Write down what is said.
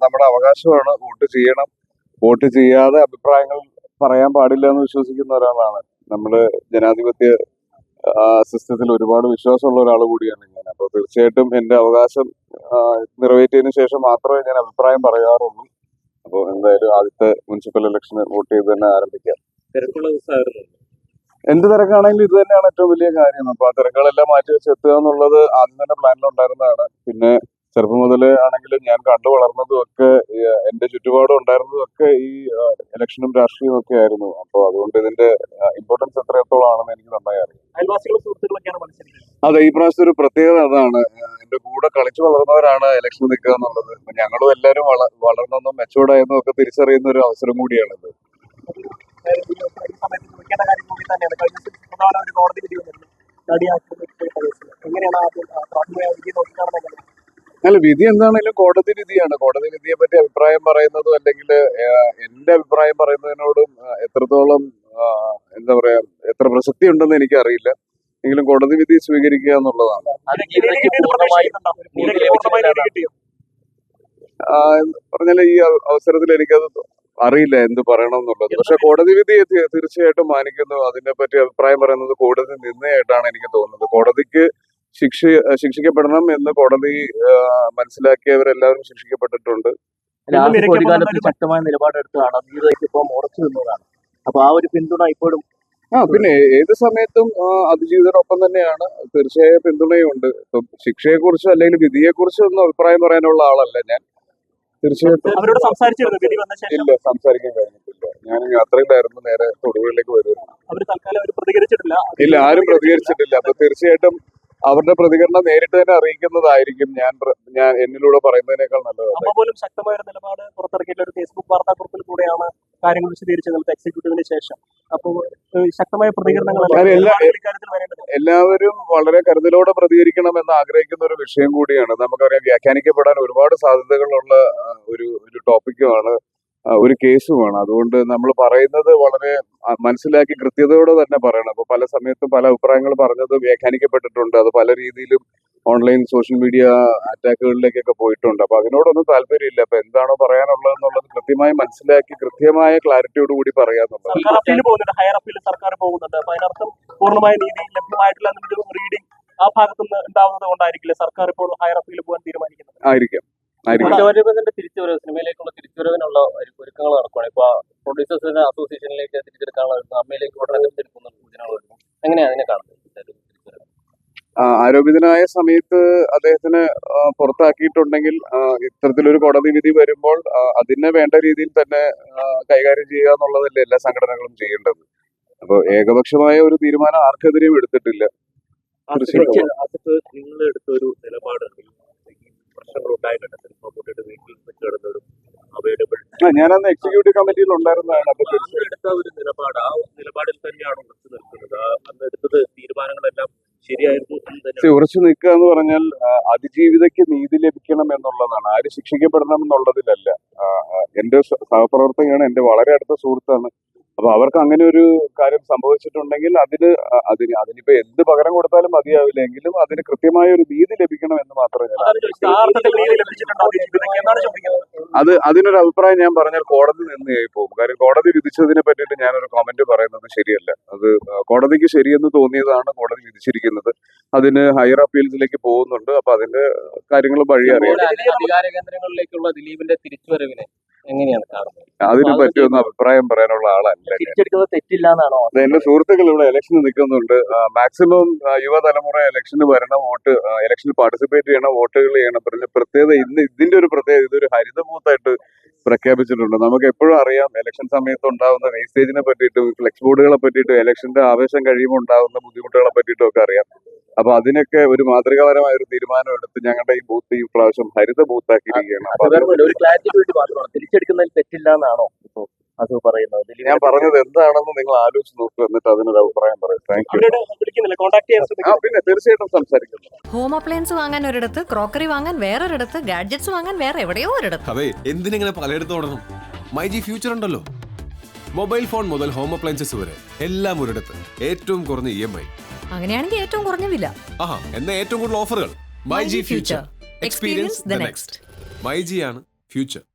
നമ്മുടെ അവകാശമാണ്. വോട്ട് ചെയ്യണം. വോട്ട് ചെയ്യാതെ അഭിപ്രായങ്ങൾ പറയാൻ പാടില്ല എന്ന് വിശ്വസിക്കുന്ന ഒരാളാണ്. നമ്മുടെ ജനാധിപത്യ സിസ്റ്റത്തിൽ ഒരുപാട് വിശ്വാസമുള്ള ഒരാൾ കൂടിയാണ് ഞാൻ. അപ്പോൾ തീർച്ചയായിട്ടും എന്റെ അവകാശം നിറവേറ്റിയതിനു ശേഷം മാത്രമേ ഞാൻ അഭിപ്രായം പറയാറുള്ളൂ. അപ്പോൾ എന്തായാലും ആദ്യത്തെ മുനിസിപ്പൽ ഇലക്ഷന് വോട്ട് ചെയ്ത് തന്നെ ആരംഭിക്കാം. തിരക്കുള്ള ദിവസമായിരുന്നു. എന്ത് തിരക്കാണെങ്കിലും ഇത് തന്നെയാണ് ഏറ്റവും വലിയ കാര്യം. അപ്പൊ ആ തിരക്കുകളെല്ലാം മാറ്റി വെച്ച് എത്തുക എന്നുള്ളത് ആദ്യം തന്നെ പ്ലാനിലുണ്ടായിരുന്നതാണ്. പിന്നെ ചെറുപ്പം മുതലേ ആണെങ്കിലും ഞാൻ കണ്ടു വളർന്നതും ഒക്കെ എന്റെ ചുറ്റുപാടും ഉണ്ടായിരുന്നതും ഒക്കെ ഈ ഇലക്ഷനും രാഷ്ട്രീയവും ഒക്കെ ആയിരുന്നു. അപ്പോൾ അതുകൊണ്ട് ഇതിന്റെ ഇമ്പോർട്ടൻസ് എത്രത്തോളം ആണെന്ന് എനിക്ക് നന്നായി അറിയാം. അയൽവാസികളും സുഹൃത്തുക്കളൊക്കെയാണ് മനസ്സിലാക്കുന്നത്. അതെ, ഈ പ്രാവശ്യത്തെ ഒരു പ്രത്യേകത അതാണ്. എന്റെ കൂടെ കളിച്ചു വളർന്നവരാണ് ഇലക്ഷൻ നിൽക്കുക എന്നുള്ളത്. ഞങ്ങളും എല്ലാവരും വളർന്നെന്നും മെച്ചൂർഡായെന്നും ഒക്കെ തിരിച്ചറിയുന്ന ഒരു അവസരം കൂടിയാണിത്. അല്ല, വിധി എന്താണെങ്കിലും കോടതി വിധിയാണ്. കോടതി വിധിയെ പറ്റി അഭിപ്രായം പറയുന്നതും അല്ലെങ്കിൽ എന്റെ അഭിപ്രായം പറയുന്നതിനോടും എത്രത്തോളം എന്താ പറയാ എത്ര പ്രസക്തി ഉണ്ടെന്ന് എനിക്കറിയില്ല. എങ്കിലും കോടതി വിധി സ്വീകരിക്കുക എന്നുള്ളതാണ്. പറഞ്ഞാൽ ഈ അവസരത്തിൽ എനിക്കത് അറിയില്ല എന്ത് പറയണം എന്നുള്ളത്. പക്ഷെ കോടതി വിധിയെ തീർച്ചയായിട്ടും മാനിക്കുന്നു. അതിനെ പറ്റി അഭിപ്രായം പറയുന്നത് കോടതി നിന്നയായിട്ടാണ് എനിക്ക് തോന്നുന്നത്. കോടതിക്ക് ശിക്ഷിക്കപ്പെടണം എന്ന് കോടതി മനസ്സിലാക്കിയവരെല്ലാവരും ശിക്ഷിക്കപ്പെട്ടിട്ടുണ്ട്. ഒരു കാലത്ത് ശക്തമായ നിലപാടെടുത്തതാണ്. അതിജീവിതയ്ക്കിപ്പം ഉറച്ചു നിന്നതാണ്. അപ്പൊ ആ ഒരു പിന്തുണ ഇപ്പോഴും പിന്നെ ഏത് സമയത്തും അതിജീവിതനൊപ്പം തന്നെയാണ്. തീർച്ചയായും പിന്തുണയുണ്ട്. ഇപ്പം ശിക്ഷയെക്കുറിച്ചോ അല്ലെങ്കിൽ വിധിയെക്കുറിച്ചോ ഒന്നും അഭിപ്രായം പറയാനുള്ള ആളല്ല ഞാൻ. തീർച്ചയായിട്ടും ഇല്ല, സംസാരിക്കാൻ കഴിഞ്ഞിട്ടില്ല. ഞാൻ യാത്രയിലായിരുന്നു. നേരെ തൊടുപുഴയിലേക്ക് വരുമായിരുന്നു. ഇല്ല, ആരും പ്രതികരിച്ചിട്ടില്ല. അപ്പൊ തീർച്ചയായിട്ടും അവരുടെ പ്രതികരണം നേരിട്ട് തന്നെ അറിയിക്കുന്നതായിരിക്കും ഞാൻ എന്നിലൂടെ പറയുന്നതിനേക്കാൾ നല്ലത്. പോലും ശക്തമായ ഒരു നിലപാട് പുറത്തിറക്കിയ ഒരു ഫേസ്ബുക്ക് വാർത്താക്കുറിപ്പിൽ കൂടെയാണ് കാര്യങ്ങൾ വിശദീകരിച്ചത് എക്സിക്യൂട്ടീവിന് ശേഷം. അപ്പോൾ ശക്തമായ പ്രതികരണങ്ങൾ എല്ലാവരും വളരെ കരുതലോടെ പ്രതികരിക്കണമെന്ന് ആഗ്രഹിക്കുന്ന ഒരു വിഷയം കൂടിയാണ്. നമുക്കറിയാം, വ്യാഖ്യാനിക്കപ്പെടാൻ ഒരുപാട് സാധ്യതകളുള്ള ഒരു ടോപ്പിക്കുമാണ്, ഒരു കേസുമാണ്. അതുകൊണ്ട് നമ്മൾ പറയുന്നത് വളരെ മനസ്സിലാക്കി കൃത്യതയോടെ തന്നെ പറയണം. അപ്പൊ പല സമയത്തും പല അഭിപ്രായങ്ങൾ പറഞ്ഞത് വ്യാഖ്യാനിക്കപ്പെട്ടിട്ടുണ്ട്. അത് പല രീതിയിലും ഓൺലൈൻ സോഷ്യൽ മീഡിയ അറ്റാക്കുകളിലേക്കൊക്കെ പോയിട്ടുണ്ട്. അപ്പൊ അതിനോടൊന്നും താല്പര്യമില്ല. അപ്പൊ എന്താണോ പറയാനുള്ളത് എന്നുള്ളത് കൃത്യമായി മനസ്സിലാക്കി കൃത്യമായ ക്ലാരിറ്റിയോട് കൂടി പറയാന്നുള്ളത്. സർക്കാർ പോകുന്നുണ്ട്. അപ്പൊ അതിനർത്ഥം പൂർണ്ണമായ നീതി ലഭ്യമായിട്ടില്ല എന്നൊരു റീഡിംഗ് ആ ഭാഗത്തുനിന്ന് ഉണ്ടാവുന്നത് കൊണ്ടായിരിക്കില്ല സർക്കാർ ഇപ്പോൾ ഹയർ അപ്പീൽ പോകാൻ തീരുമാനിക്കുന്നത്. ആയിരിക്കും. സിനിമയിലേക്കുള്ള തിരിച്ചുവരവിനുള്ള ഒരുക്കങ്ങൾ നടക്കുകയാണ്. ഇപ്പൊ പ്രൊഡ്യൂസേഴ്സിന്റെ അസോസിയേഷനിലേക്ക് തിരിച്ചെടുക്കാനുള്ള അമ്മയിലേക്ക് ഉടനെ തിരിച്ചെടുക്കുന്ന സൂചനകൾ വരുന്നു. എങ്ങനെയാണ് അതിനെ കാണുന്നത്? ആരോപിതനായ സമയത്ത് അദ്ദേഹത്തിന് പുറത്താക്കിയിട്ടുണ്ടെങ്കിൽ ഇത്തരത്തിലൊരു കോടതി വിധി വരുമ്പോൾ അതിനെ വേണ്ട രീതിയിൽ തന്നെ കൈകാര്യം ചെയ്യുക എന്നുള്ളതല്ലേ എല്ലാ സംഘടനകളും ചെയ്യേണ്ടത്. അപ്പൊ ഏകപക്ഷമായ ഒരു തീരുമാനം ആർക്കെതിരെയും എടുത്തിട്ടില്ല. നിങ്ങൾ എടുത്ത ഒരു നിലപാടുണ്ട്. ഞാനന്ന് എക്സിക്യൂട്ടീവ് കമ്മിറ്റിയിൽ ഉണ്ടായിരുന്നതാണ്. അപ്പൊ എടുത്ത ഒരു നിലപാട് ആ നിലപാടിൽ തന്നെയാണ് ഉറച്ചു നിൽക്കുന്നത്. അന്ന് എടുത്തത് തീരുമാനങ്ങളെല്ലാം ശരിയായിരുന്നു. ഉറച്ചു നിൽക്കുക എന്ന് പറഞ്ഞാൽ അതിജീവിതയ്ക്ക് നീതി ലഭിക്കണം എന്നുള്ളതാണ്. ആര് ശിക്ഷിക്കപ്പെടണം എന്നുള്ളതിലല്ല. എന്റെ സഹപ്രവർത്തകയാണ്, എന്റെ വളരെ അടുത്ത സുഹൃത്താണ്. അപ്പൊ അവർക്ക് അങ്ങനെ ഒരു കാര്യം സംഭവിച്ചിട്ടുണ്ടെങ്കിൽ അതിനിപ്പോ എന്ത് പകരം കൊടുത്താലും മതിയാവില്ലെങ്കിലും അതിന് കൃത്യമായ ഒരു നീതി ലഭിക്കണം എന്ന് മാത്രമേ അതിനൊരു അഭിപ്രായം ഞാൻ പറഞ്ഞാൽ കോടതി നിന്നയായി പോകും. കാര്യം കോടതി വിധിച്ചതിനെ പറ്റിയിട്ട് ഞാനൊരു കമന്റ് പറയുന്നത് ശരിയല്ല. അത് കോടതിക്ക് ശരിയെന്ന് തോന്നിയതാണ് കോടതി വിധിച്ചിരിക്കുന്നത്. അതിന് ഹയർ അപ്പീൽസിലേക്ക് പോകുന്നുണ്ട്. അപ്പൊ അതിന്റെ കാര്യങ്ങൾ വഴി അറിയാം. അധികാര കേന്ദ്രങ്ങളിലേക്കുള്ള ദിലീപിന്റെ തിരിച്ചുവരവിനെ എങ്ങനെയാണ് കാണുന്നത്? അതിനെ പറ്റിയൊന്നും അഭിപ്രായം പറയാനുള്ള ആളല്ല. തെറ്റില്ല എന്നാണോ? എന്റെ സുഹൃത്തുക്കൾ ഇവിടെ ഇലക്ഷന് നിൽക്കുന്നുണ്ട്. മാക്സിമം യുവതലമുറ ഇലക്ഷന് വരണം, ഇലക്ഷനിൽ പാർട്ടിസിപ്പേറ്റ് ചെയ്യണം, വോട്ടുകൾ ചെയ്യണം. പ്രത്യേകത ഇതിന്റെ ഒരു പ്രത്യേകത, ഇതൊരു ഹരിത ബൂത്തായിട്ട് പ്രഖ്യാപിച്ചിട്ടുണ്ട്. നമുക്ക് എപ്പോഴും അറിയാം ഇലക്ഷൻ സമയത്ത് ഉണ്ടാകുന്ന വേസ്റ്റേജിനെ പറ്റിയിട്ടും ഫ്ലെക്സ് ബോർഡുകളെ പറ്റിയിട്ടും ഇലക്ഷന്റെ ആവേശം കഴിയുമ്പോൾ ഉണ്ടാകുന്ന ബുദ്ധിമുട്ടുകളെ പറ്റിയിട്ടും ഒക്കെ അറിയാം. അപ്പൊ അതിനൊക്കെ ഒരു മാതൃകാപരമായ ഒരു തീരുമാനം എടുത്ത് ഞങ്ങളുടെ ഈ ബൂത്ത് ഈ പ്രാവശ്യം ഹരിത ബൂത്താക്കിയിരിക്കുകയാണ്. തിരിച്ചെടുക്കുന്നതിൽ തെറ്റില്ല എന്നാണോ അത് പറയുന്നത്? ഞാൻ പറഞ്ഞത് എന്താണെന്ന് നിങ്ങൾ ആലോചിച്ച് നോക്കുക, എന്നിട്ട് അതിനൊരു അഭിപ്രായം പറയും. Thank you. പിന്നെ തീർച്ചയായിട്ടും സംസാരിക്കുന്നു. ഹോം അപ്ലയൻസ് വാങ്ങാൻ ഒരിടത്ത്, ക്രോക്കറി വാങ്ങാൻ വേറൊരിടത്ത്, ഗാഡ്ജറ്റ്സ് വാങ്ങാൻ വേറെ എവിടെയോ ഒരിടത്ത്. അതെ, എന്തിനെങ്ങനെ പലയിടത്തും ഓടണം? മൈജി ഫ്യൂച്ചർ ഉണ്ടല്ലോ. മൊബൈൽ ഫോൺ മുതൽ ഹോം അപ്ലയൻസസ് വരെ എല്ലാം ഒരിടത്ത്. ഏറ്റവും കുറഞ്ഞ EMI. അങ്ങനെയാണെങ്കിൽ ഏറ്റവും കുറഞ്ഞ വില. എന്നാ ഏറ്റവും കൂടുതൽ ഓഫറുകൾ. MyG future. Experience the next. മൈജിയാണ് ഫ്യൂച്ചർ.